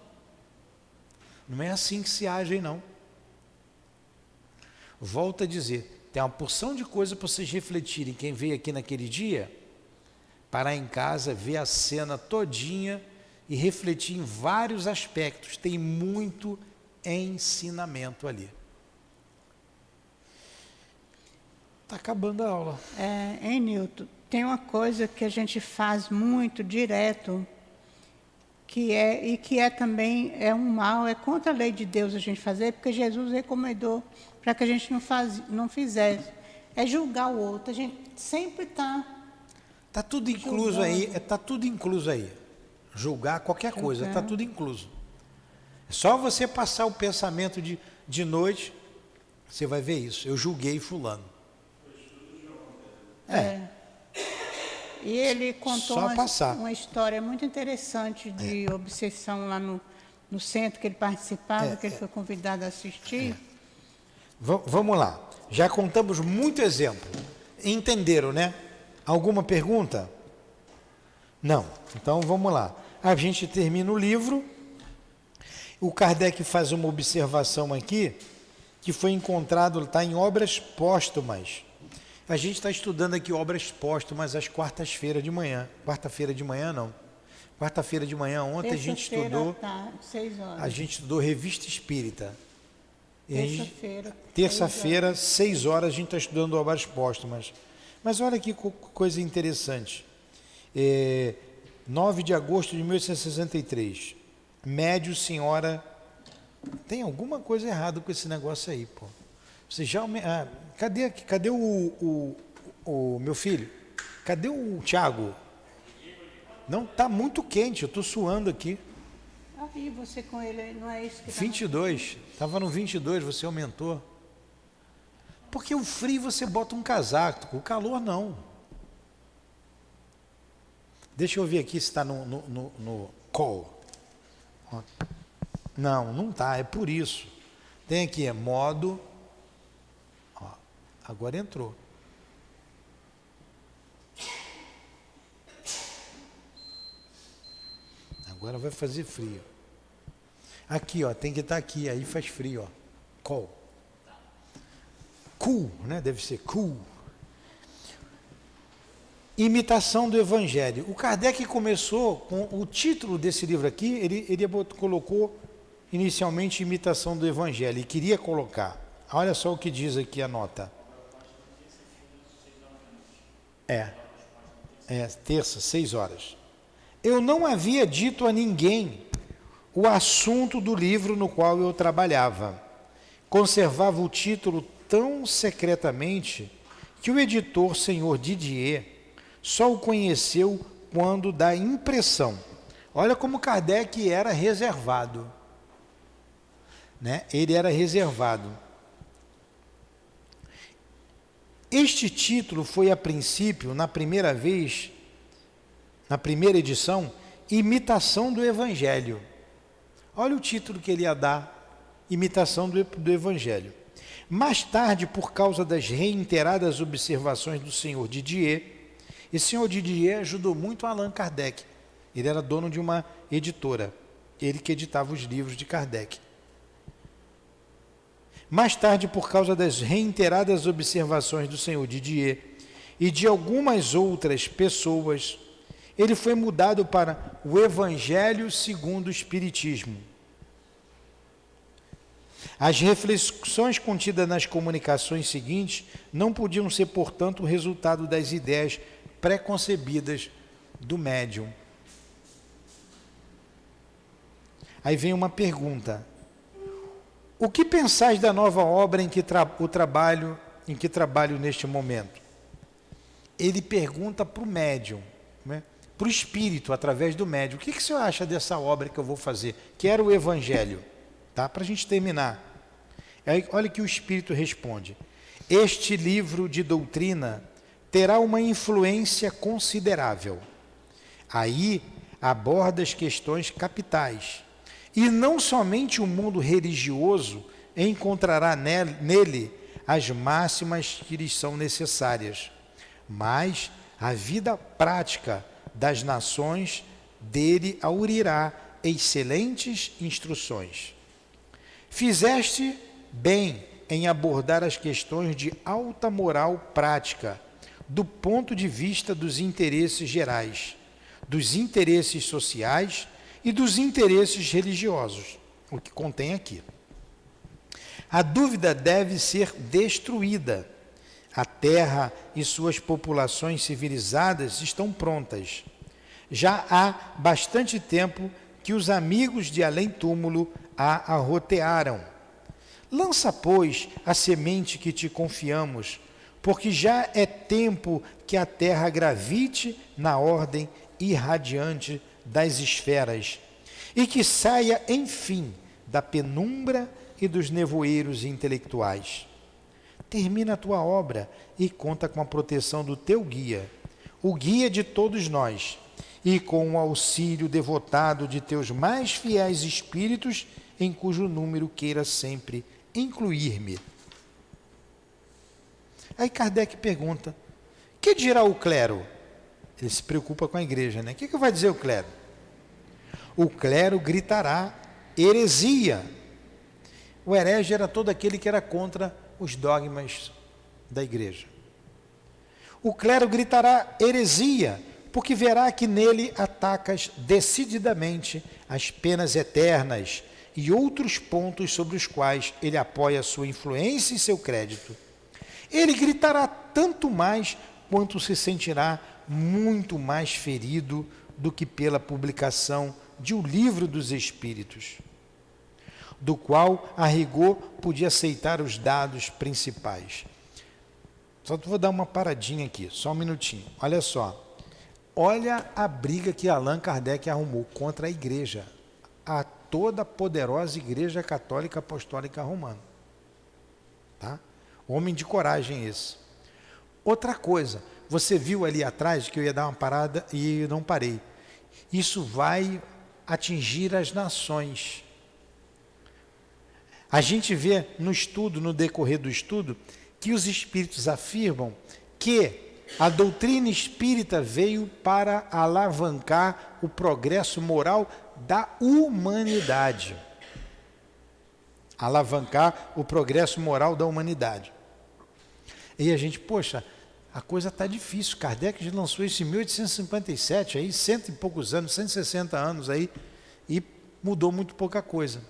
Não é assim que se age, não. Volto a dizer, tem uma porção de coisa para vocês refletirem. Quem veio aqui naquele dia, parar em casa, ver a cena todinha e refletir em vários aspectos. Tem muito ensinamento ali. Está acabando a aula. Hein, Nilton? Tem uma coisa que a gente faz muito direto, que é também um mal, é contra a lei de Deus a gente fazer, porque Jesus recomendou para que a gente não fizesse. É julgar o outro. A gente sempre está... Está tudo incluso aí, está tudo incluso aí. Julgar qualquer coisa, está tudo incluso. É só você passar o pensamento de De noite, você vai ver isso. Eu julguei fulano. E ele contou Só passar. uma história muito interessante de obsessão lá no centro que ele participava, que ele foi convidado a assistir. Vamos lá. Já contamos muito exemplo. Entenderam, né? Alguma pergunta? Não. Então vamos lá. A gente termina o livro. O Kardec faz uma observação aqui, que foi encontrado, está em Obras Póstumas. A gente está estudando aqui Obras Póstumas às quartas-feiras de manhã. Quarta-feira de manhã, não. Quarta-feira de manhã, ontem a gente estudou. Tá, 6 horas. A gente estudou Revista Espírita. Terça-feira. Terça-feira, 6 horas, a gente está estudando Obras Póstumas. Mas olha que coisa interessante. 9 de agosto de 1863. Médio senhora. Tem alguma coisa errada com esse negócio aí, pô. Você já. Cadê o meu filho? Cadê o Tiago? Não, tá muito quente, eu estou suando aqui. Aí você com ele, não é isso que 22. Estava no 22, você aumentou. Porque o frio você bota um casaco, o calor não. Deixa eu ver aqui se está no call. Não, não está, é por isso. Tem aqui, modo. Ó, agora entrou. Agora vai fazer frio. Aqui, ó, tem que estar aqui, aí faz frio, ó. Call. Cool, né? Deve ser cool. Imitação do Evangelho. O Kardec começou com o título desse livro aqui, ele colocou inicialmente Imitação do Evangelho, e queria colocar. Olha só o que diz aqui a nota. Terça, 6 horas. Eu não havia dito a ninguém o assunto do livro no qual eu trabalhava. Conservava o título tão secretamente que o editor, senhor Didier, só o conheceu quando da impressão. Olha como Kardec era reservado. Né? Ele era reservado. Este título foi, a princípio, na primeira vez, na primeira edição, Imitação do Evangelho. Olha o título que ele ia dar, Imitação do Evangelho. Mais tarde, por causa das reiteradas observações do senhor Didier, e o senhor Didier ajudou muito Allan Kardec. Ele era dono de uma editora, ele que editava os livros de Kardec. Mais tarde, por causa das reiteradas observações do senhor Didier e de algumas outras pessoas, ele foi mudado para o Evangelho segundo o Espiritismo. As reflexões contidas nas comunicações seguintes não podiam ser, portanto, o resultado das ideias preconcebidas do médium. Aí vem uma pergunta. O que pensais da nova obra em que trabalho neste momento? Ele pergunta para o médium, né? Para o espírito, através do médium. O que o senhor acha dessa obra que eu vou fazer? Que era o Evangelho. Tá? Para a gente terminar. Aí, olha que o espírito responde. Este livro de doutrina terá uma influência considerável. Aí aborda as questões capitais. E não somente o mundo religioso encontrará nele as máximas que lhes são necessárias, mas a vida prática das nações dele aurirá excelentes instruções. Fizeste bem em abordar as questões de alta moral prática, do ponto de vista dos interesses gerais, dos interesses sociais e dos interesses religiosos, o que contém aqui. A dúvida deve ser destruída. A Terra e suas populações civilizadas estão prontas. Já há bastante tempo que os amigos de além-túmulo a arrotearam. Lança, pois, a semente que te confiamos, porque já é tempo que a Terra gravite na ordem irradiante das esferas e que saia, enfim, da penumbra e dos nevoeiros intelectuais. Termina a tua obra e conta com a proteção do teu guia, o guia de todos nós, e com o auxílio devotado de teus mais fiéis espíritos, em cujo número queira sempre incluir-me. Aí Kardec pergunta, que dirá o clero? Ele se preocupa com a igreja, né? O que vai dizer o clero? O clero gritará heresia. O herege era todo aquele que era contra os dogmas da igreja. O clero gritará heresia, porque verá que nele atacas decididamente as penas eternas e outros pontos sobre os quais ele apoia sua influência e seu crédito. Ele gritará tanto mais quanto se sentirá muito mais ferido do que pela publicação de O Livro dos Espíritos, do qual, a rigor, podia aceitar os dados principais. Só vou dar uma paradinha aqui, só um minutinho. Olha só. Olha a briga que Allan Kardec arrumou contra a igreja, a toda poderosa Igreja Católica Apostólica Romana. Tá? Homem de coragem esse. Outra coisa, você viu ali atrás que eu ia dar uma parada e eu não parei. Isso vai atingir as nações. A gente vê no estudo, no decorrer do estudo, que os espíritos afirmam que a doutrina espírita veio para alavancar o progresso moral da humanidade. Alavancar o progresso moral da humanidade. E a gente, poxa, a coisa está difícil. Kardec já lançou isso em 1857, aí, 100 e poucos anos, 160 anos aí, e mudou muito pouca coisa.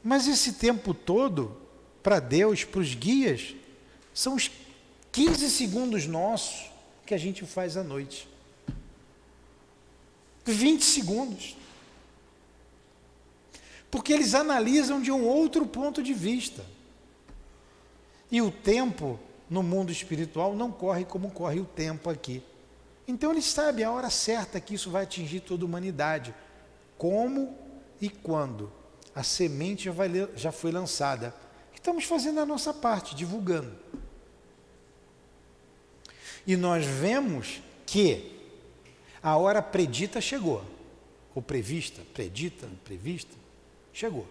Mas esse tempo todo, para Deus, para os guias, são os 15 segundos nossos que a gente faz à noite. 20 segundos. Porque eles analisam de um outro ponto de vista. E o tempo no mundo espiritual não corre como corre o tempo aqui. Então eles sabem a hora certa que isso vai atingir toda a humanidade. Como e quando a semente já foi lançada. Estamos fazendo a nossa parte, divulgando. E nós vemos que a hora predita chegou. Ou prevista, prevista, chegou.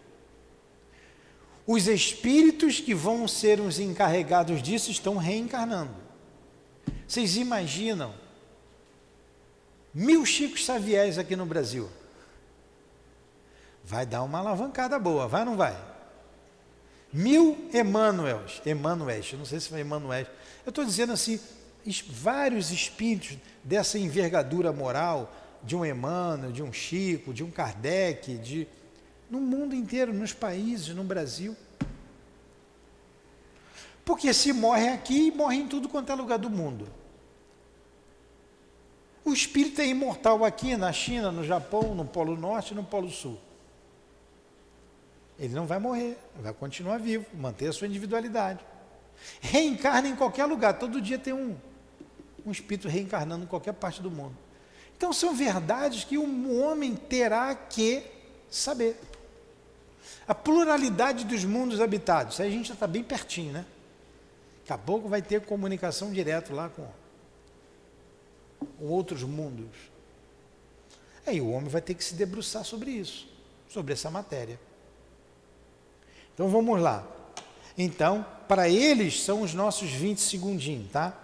Os espíritos que vão ser os encarregados disso estão reencarnando. Vocês imaginam 1000 Chicos Xaviérs aqui no Brasil? Vai dar uma alavancada boa, vai ou não vai? 1000 Emmanuels, eu não sei se foi Emmanuel. Eu estou dizendo assim, vários espíritos dessa envergadura moral, de um Emmanuel, de um Chico, de um Kardec, no mundo inteiro, nos países, no Brasil. Porque se morre aqui, morre em tudo quanto é lugar do mundo. O espírito é imortal aqui, na China, no Japão, no Polo Norte e no Polo Sul. Ele não vai morrer, vai continuar vivo, manter a sua individualidade. Reencarna em qualquer lugar, todo dia tem um espírito reencarnando em qualquer parte do mundo. Então são verdades que um homem terá que saber. A pluralidade dos mundos habitados, isso aí a gente já está bem pertinho, né? Daqui a pouco vai ter comunicação direto lá com outros mundos. Aí o homem vai ter que se debruçar sobre isso, sobre essa matéria. Então vamos lá. Então, para eles são os nossos 20 segundinhos, tá?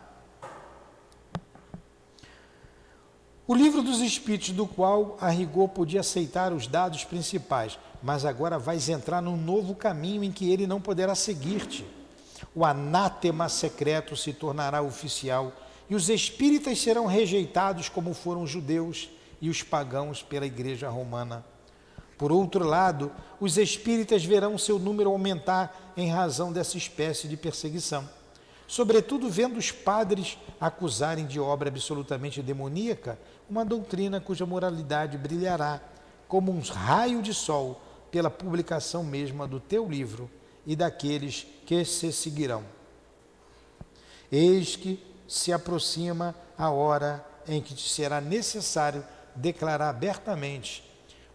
O Livro dos Espíritos, do qual a rigor podia aceitar os dados principais, mas agora vais entrar num novo caminho em que ele não poderá seguir-te. O anátema secreto se tornará oficial e os espíritas serão rejeitados como foram os judeus e os pagãos pela Igreja Romana. Por outro lado, os espíritas verão seu número aumentar em razão dessa espécie de perseguição. Sobretudo vendo os padres acusarem de obra absolutamente demoníaca uma doutrina cuja moralidade brilhará como um raio de sol pela publicação mesma do teu livro e daqueles que se seguirão. Eis que se aproxima a hora em que te será necessário declarar abertamente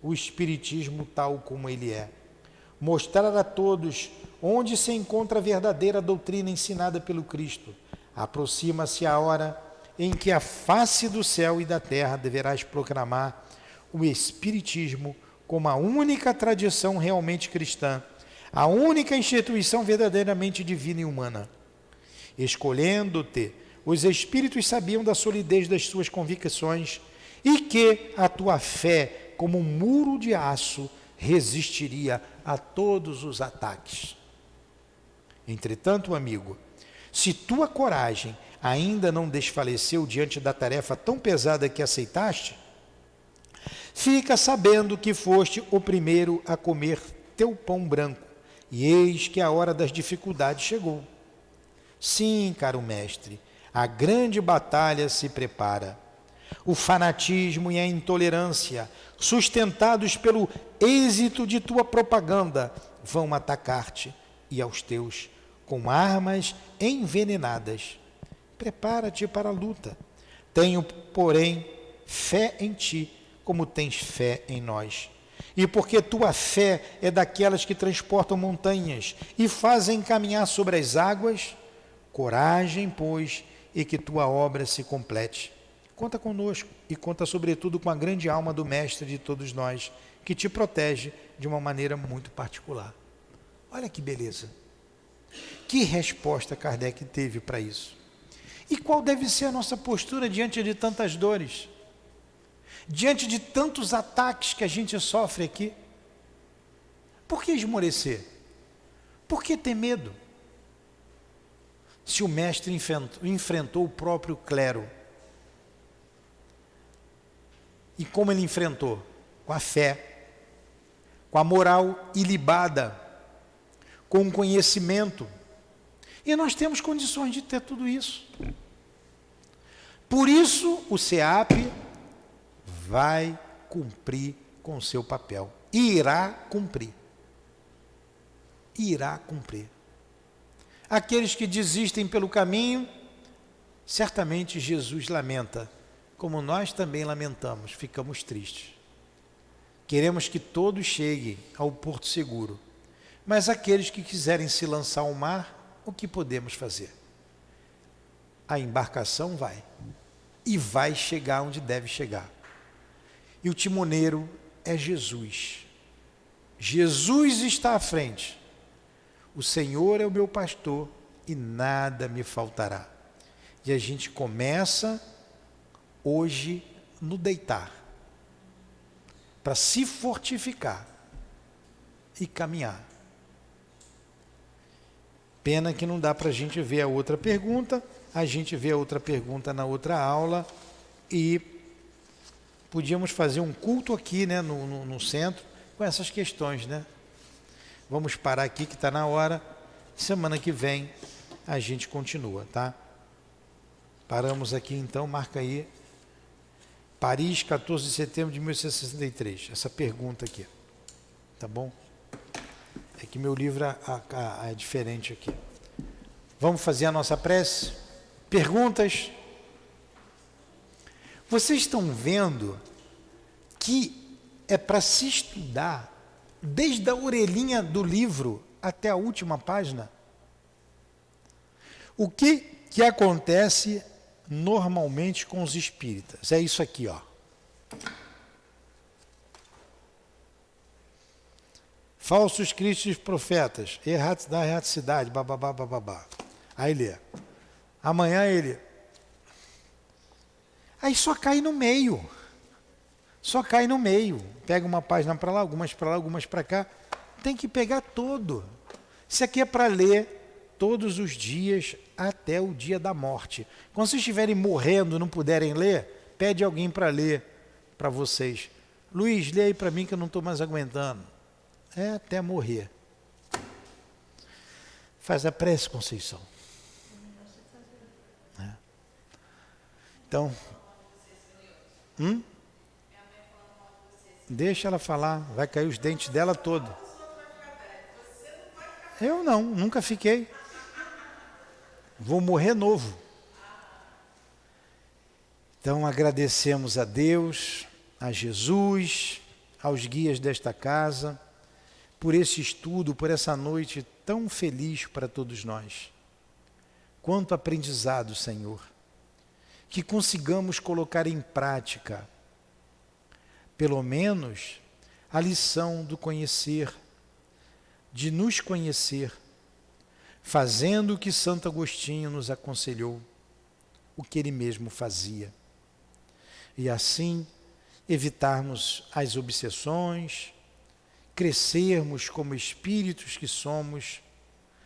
o Espiritismo tal como ele é. mostrar a todos onde se encontra a verdadeira doutrina ensinada pelo Cristo. Aproxima-se a hora em que a face do céu e da terra deverás proclamar o Espiritismo como a única tradição realmente cristã, a única instituição verdadeiramente divina e humana. Escolhendo-te, os Espíritos sabiam da solidez das suas convicções e que a tua fé, como um muro de aço, resistiria a todos os ataques. Entretanto, amigo, se tua coragem ainda não desfaleceu diante da tarefa tão pesada que aceitaste, fica sabendo que foste o primeiro a comer teu pão branco, e eis que a hora das dificuldades chegou. Sim, caro mestre, a grande batalha se prepara. O fanatismo e a intolerância, sustentados pelo êxito de tua propaganda, vão atacar-te e aos teus com armas envenenadas. Prepara-te para a luta. Tenho, porém, fé em ti, como tens fé em nós. E porque tua fé é daquelas que transportam montanhas e fazem caminhar sobre as águas, coragem, pois, e que tua obra se complete. Conta conosco e conta sobretudo com a grande alma do Mestre de todos nós, que te protege de uma maneira muito particular. Olha que beleza. Que resposta Kardec teve para isso? E qual deve ser a nossa postura diante de tantas dores? Diante de tantos ataques que a gente sofre aqui? Por que esmorecer? Por que ter medo? Se o Mestre enfrentou o próprio clero. E como ele enfrentou? Com a fé, com a moral ilibada, com o conhecimento. E nós temos condições de ter tudo isso. Por isso, o SEAP vai cumprir com o seu papel. Irá cumprir. Irá cumprir. Aqueles que desistem pelo caminho, certamente Jesus lamenta, como nós também lamentamos, ficamos tristes. Queremos que todos cheguem ao porto seguro, mas aqueles que quiserem se lançar ao mar, o que podemos fazer? A embarcação vai, e vai chegar onde deve chegar. E o timoneiro é Jesus. Jesus está à frente. O Senhor é o meu pastor e nada me faltará. E a gente começa hoje no deitar, para se fortificar e caminhar. Pena que não dá para a gente ver a outra pergunta, a gente vê a outra pergunta na outra aula e podíamos fazer um culto aqui, né, no centro com essas questões, né? Vamos parar aqui que está na hora. Semana que vem a gente continua, tá? Paramos aqui então, marca aí. Paris, 14 de setembro de 1863. Essa pergunta aqui. Tá bom? É que meu livro é diferente aqui. Vamos fazer a nossa prece? Perguntas? Vocês estão vendo que é para se estudar desde a orelhinha do livro até a última página? O que acontece normalmente com os espíritas? É isso aqui, ó. Falsos cristos profetas, da erraticidade, bababá, bababá. Aí lê. Amanhã ele... Aí só cai no meio. Só cai no meio. Pega uma página para lá, algumas para lá, algumas para cá. Tem que pegar todo. Isso aqui é para ler todos os dias até o dia da morte. Quando vocês estiverem morrendo e não puderem ler, pede alguém para ler para vocês. Luiz, lê aí para mim que eu não estou mais aguentando. É até morrer. Faz a prece, Conceição. É. Então... Deixa ela falar, vai cair os dentes dela todo. Eu não, nunca fiquei. Vou morrer novo. Então agradecemos a Deus, a Jesus, aos guias desta casa, por esse estudo, por essa noite tão feliz para todos nós. Quanto aprendizado, Senhor, que consigamos colocar em prática, pelo menos, a lição do conhecer, de nos conhecer, fazendo o que Santo Agostinho nos aconselhou, o que ele mesmo fazia. E assim, evitarmos as obsessões, crescermos como espíritos que somos,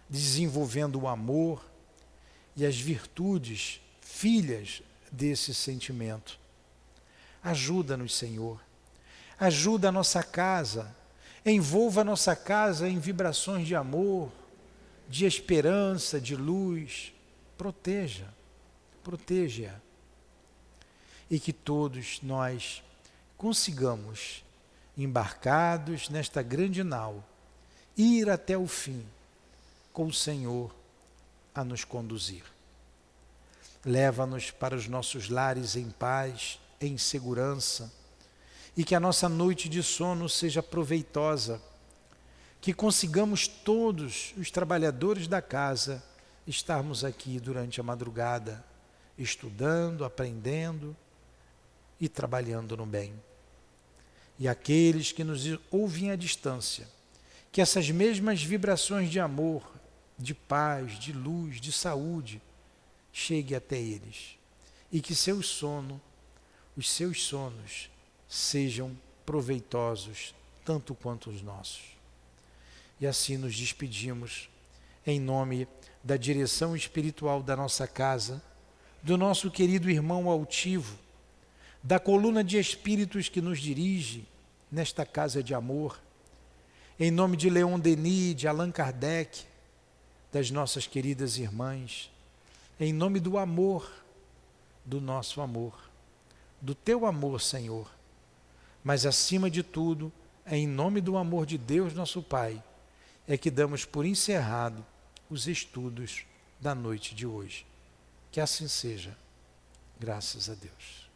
desenvolvendo o amor e as virtudes, filhas desse sentimento. Ajuda-nos, Senhor. Ajuda a nossa casa. Envolva a nossa casa em vibrações de amor, de esperança, de luz. Proteja. Proteja. E que todos nós consigamos, embarcados nesta grande nau, ir até o fim, com o Senhor a nos conduzir. Leva-nos para os nossos lares em paz, em segurança, e que a nossa noite de sono seja proveitosa, que consigamos todos os trabalhadores da casa estarmos aqui durante a madrugada, estudando, aprendendo e trabalhando no bem. E aqueles que nos ouvem à distância, que essas mesmas vibrações de amor, de paz, de luz, de saúde, chegue até eles, e que os seus sonos sejam proveitosos tanto quanto os nossos. E assim nos despedimos em nome da direção espiritual da nossa casa, do nosso querido irmão altivo, da coluna de espíritos que nos dirige nesta casa de amor, em nome de Leon Denis, de Allan Kardec, das nossas queridas irmãs, em nome do amor, do nosso amor, do teu amor, Senhor, mas acima de tudo, em nome do amor de Deus, nosso Pai, é que damos por encerrado os estudos da noite de hoje. Que assim seja, graças a Deus.